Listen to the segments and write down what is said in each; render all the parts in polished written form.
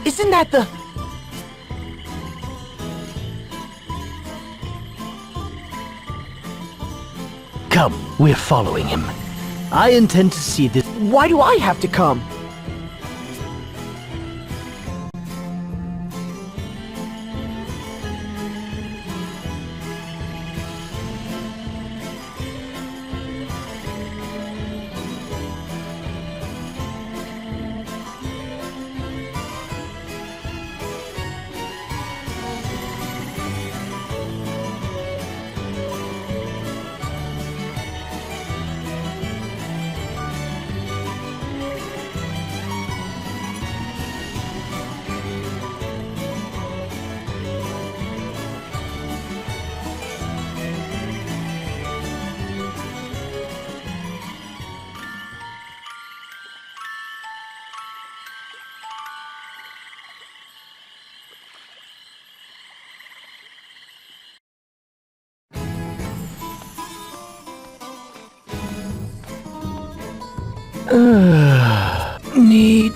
isn't that the... Come, we're following him. I intend to see this. Why do I have to come? Need.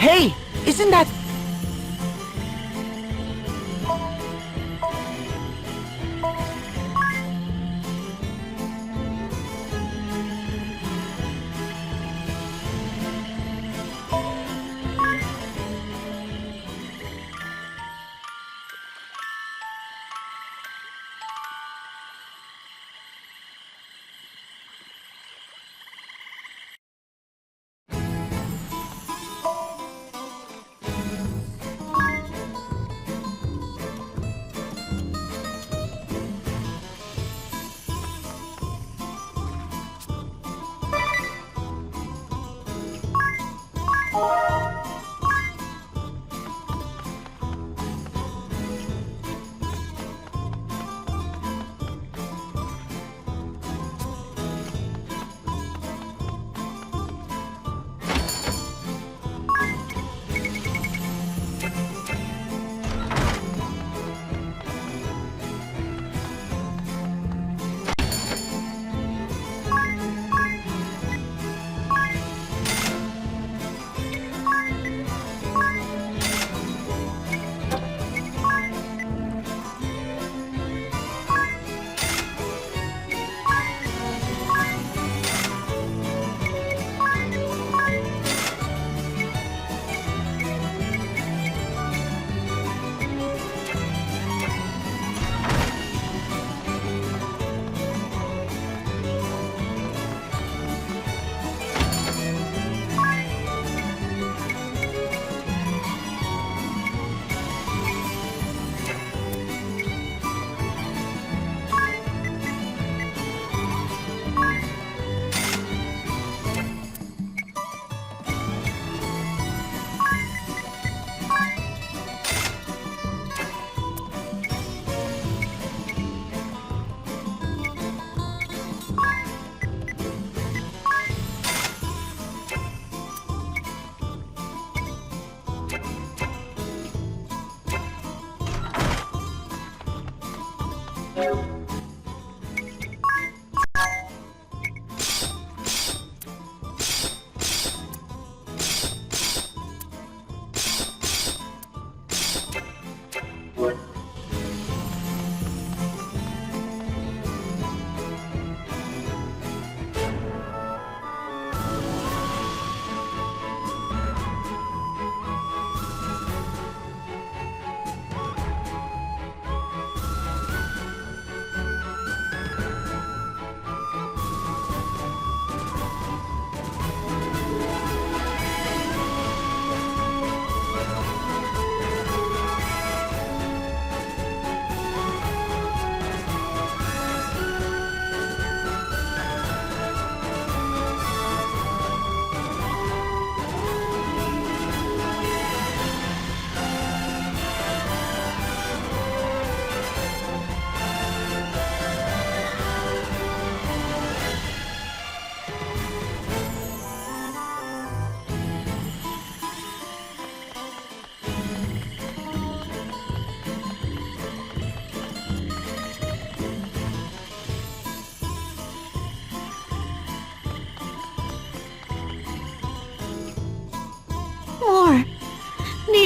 Hey, isn't that...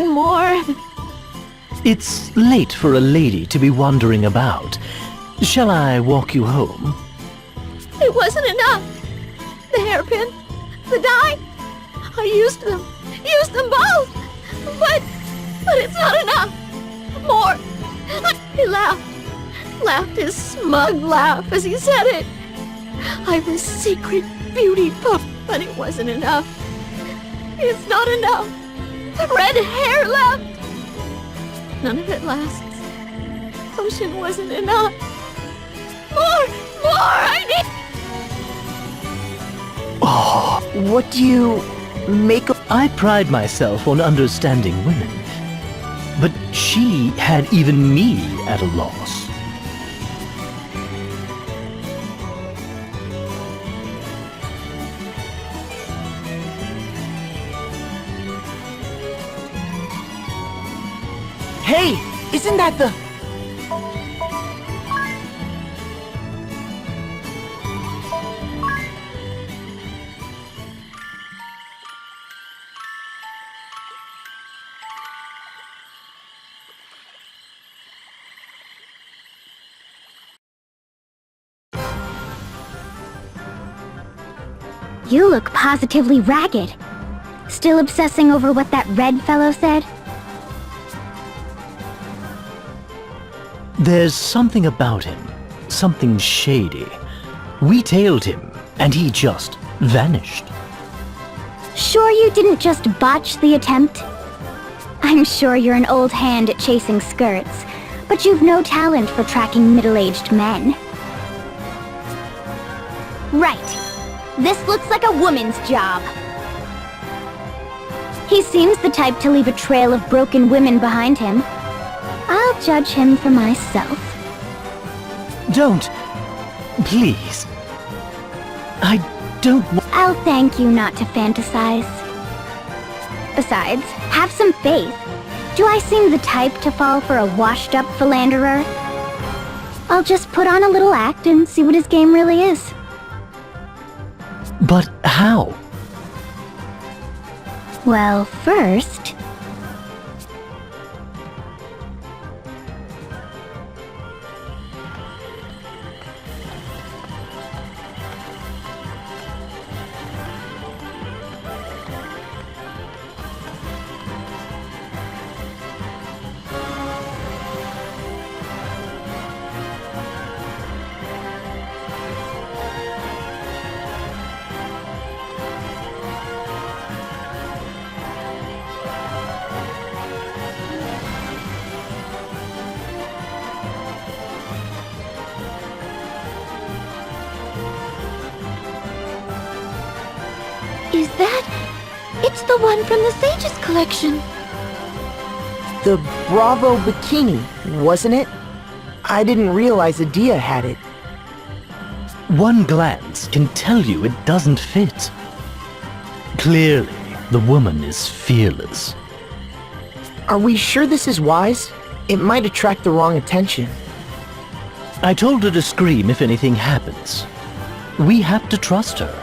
nothing more. It's late for a lady to be wandering about. Shall I walk you home? It wasn't enough. The hairpin, the dye, I used them both. But it's not enough. More. He laughed his smug laugh as he said it. I'm a secret beauty pup, but it wasn't enough. It's not enough. Red hair left. None of it lasts. Potion wasn't enough. More, I need... Oh, What do you make of... I pride myself on understanding women. But she had even me at a loss. Hey, isn't that the... You look positively ragged. Still obsessing over what that red fellow said? There's something about him. Something shady. We tailed him, and he just vanished. Sure you didn't just botch the attempt? I'm sure you're an old hand at chasing skirts, but you've no talent for tracking middle-aged men. Right. This looks like a woman's job. He seems the type to leave a trail of broken women behind him. I'll judge him for myself. Don't. Please. I don't want... I'll thank you not to fantasize. Besides, have some faith. Do I seem the type to fall for a washed-up philanderer? I'll just put on a little act and see what his game really is. But how? Well, first... Is that... It's the one from the Sage's collection. The Bravo bikini, wasn't it? I didn't realize Adia had it. One glance can tell you it doesn't fit. Clearly, the woman is fearless. Are we sure this is wise? It might attract the wrong attention. I told her to scream if anything happens. We have to trust her.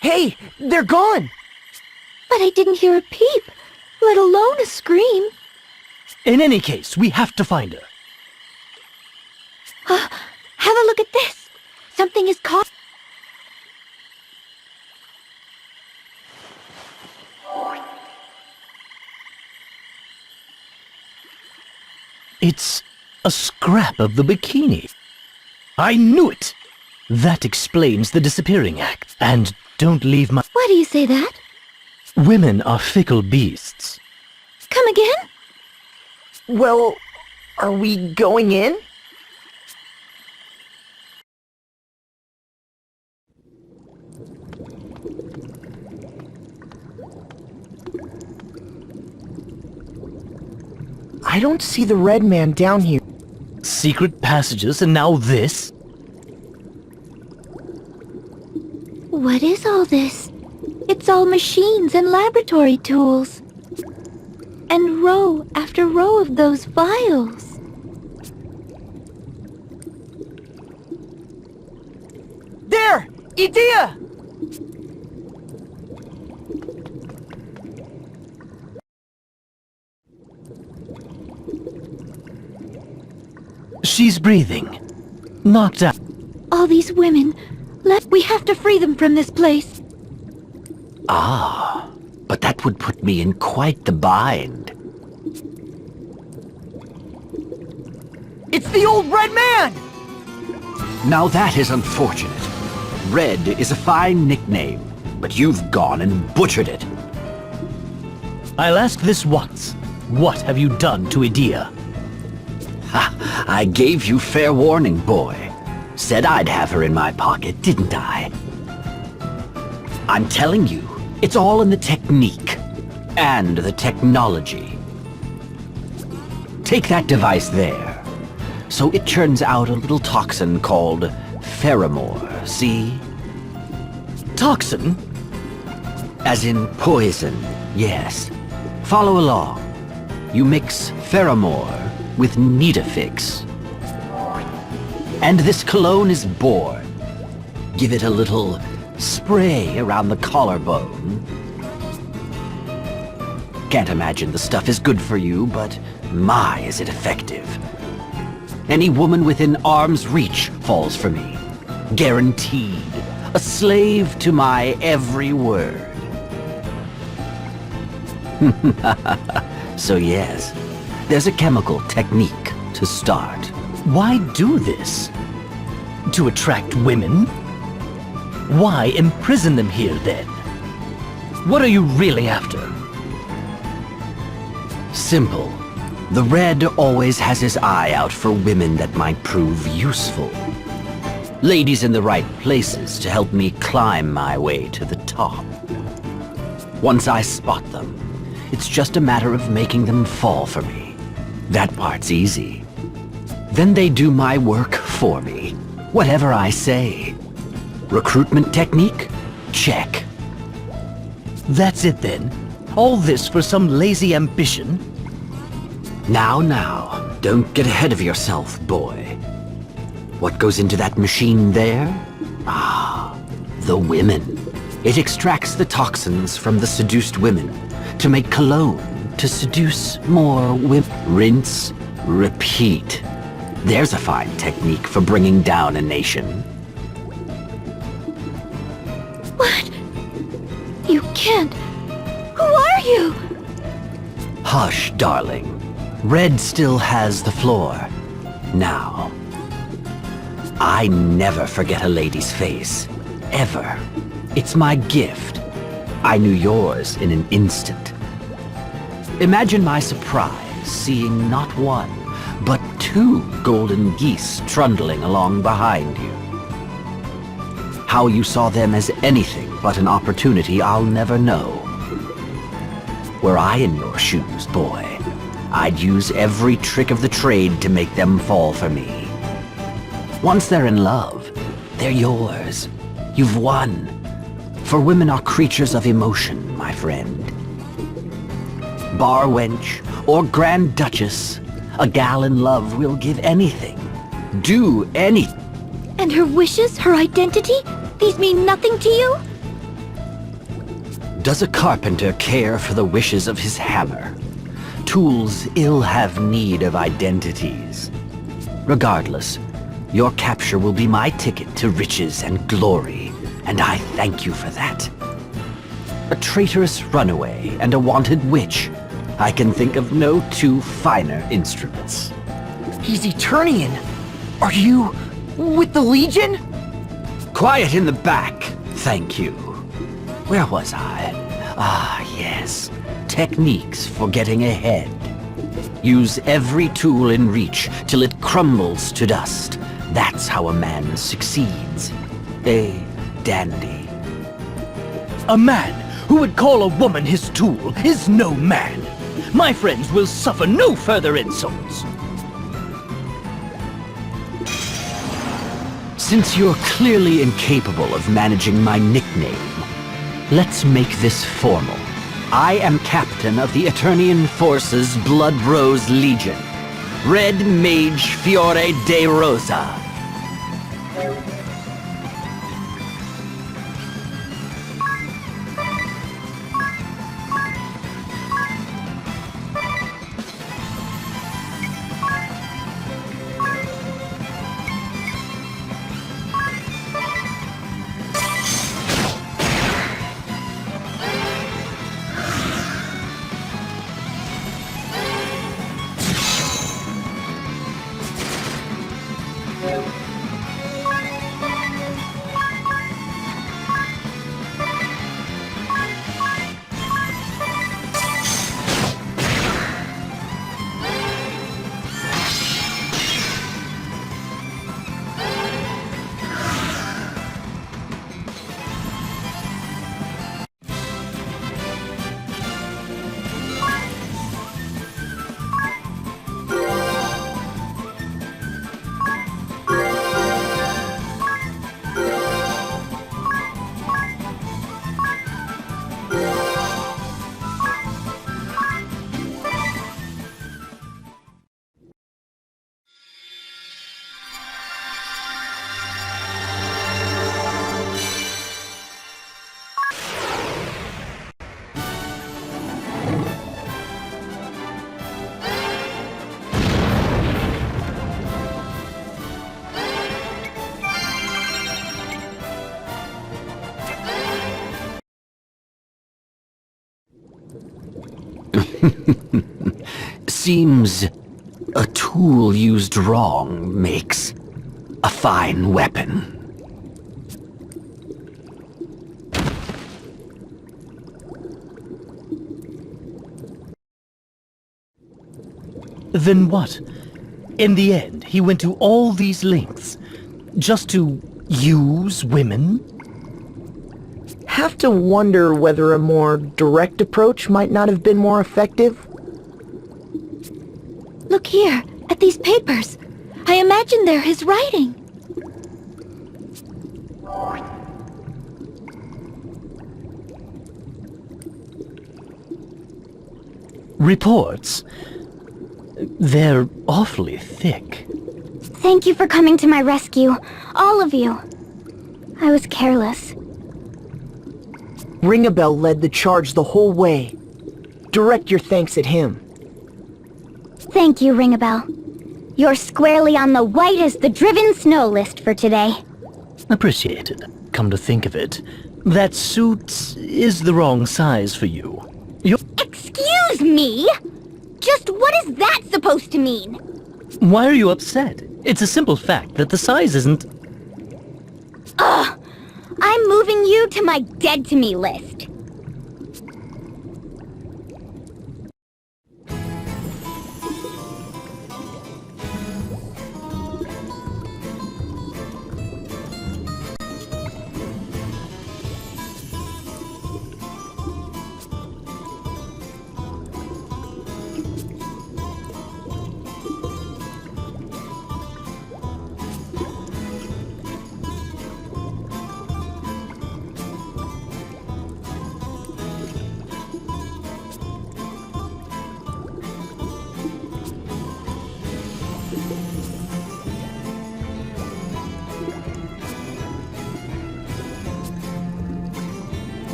Hey, they're gone! But I didn't hear a peep, let alone a scream. In any case, we have to find her. Have a look at this. Something is caught. It's a scrap of the bikini. I knew it! That explains the disappearing act. And don't leave my... Why do you say that? Women are fickle beasts. Come again? Well, are we going in? I don't see the red man down here. Secret passages and now this? What is all this? It's all machines and laboratory tools. And row after row of those vials. There! Idea! She's breathing. Knocked out. All these women. We have to free them from this place. Ah, but that would put me in quite the bind. It's the old red man! Now that is unfortunate. Red is a fine nickname, but you've gone and butchered it. I'll ask this once. What have you done to Idea? Ha! I gave you fair warning, boy. Said I'd have her in my pocket, didn't I? I'm telling you, it's all in the technique. And the technology. Take that device there. So it churns out a little toxin called pheromore, see? Toxin? As in poison, yes. Follow along. You mix pheromore with Nitafix. And this cologne is born. Give it a little spray around the collarbone. Can't imagine the stuff is good for you, but my, is it effective. Any woman within arm's reach falls for me. Guaranteed. A slave to my every word. So yes, there's a chemical technique to start. Why do this? To attract women? Why imprison them here then? What are you really after? Simple. The Red always has his eye out for women that might prove useful. Ladies in the right places to help me climb my way to the top. Once I spot them, it's just a matter of making them fall for me. That part's easy. Then they do my work for me, whatever I say. Recruitment technique? Check. That's it then? All this for some lazy ambition? Now, don't get ahead of yourself, boy. What goes into that machine there? Ah, the women. It extracts the toxins from the seduced women to make cologne to seduce more women. Rinse, repeat. There's a fine technique for bringing down a nation. What? You can't. Who are you? Hush, darling. Red still has the floor. Now. I never forget a lady's face. Ever. It's my gift. I knew yours in an instant. Imagine my surprise seeing not one, but two golden geese trundling along behind you. How you saw them as anything but an opportunity, I'll never know. Were I in your shoes, boy, I'd use every trick of the trade to make them fall for me. Once they're in love, they're yours. You've won. For women are creatures of emotion, my friend. Bar wench or Grand Duchess, a gal in love will give anything. Do anything. And her wishes, her identity? These mean nothing to you? Does a carpenter care for the wishes of his hammer? Tools ill have need of identities. Regardless, your capture will be my ticket to riches and glory, and I thank you for that. A traitorous runaway and a wanted witch. I can think of no two finer instruments. He's Eternian. Are you with the Legion? Quiet in the back, thank you. Where was I? Ah, yes. Techniques for getting ahead. Use every tool in reach till it crumbles to dust. That's how a man succeeds. A dandy. A man who would call a woman his tool is no man. My friends will suffer no further insults. Since you're clearly incapable of managing my nickname, Let's make this formal. I am captain of the Eternian Forces Blood Rose Legion. Red Mage Fiore de Rosa. Seems a tool used wrong makes a fine weapon. Then what? In the end, he went to all these lengths just to use women? Have to wonder whether a more direct approach might not have been more effective. Look here, at these papers. I imagine they're his writing. Reports? They're awfully thick. Thank you for coming to my rescue, all of you. I was careless. Ringabel led the charge the whole way. Direct your thanks at him. Thank you, Ringabel. You're squarely on the white as the driven snow list for today. Appreciated. Come to think of it, that suit is the wrong size for you. Excuse me? Just what is that supposed to mean? Why are you upset? It's a simple fact that the size isn't... Ugh! I'm moving you to my dead to me list.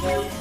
you.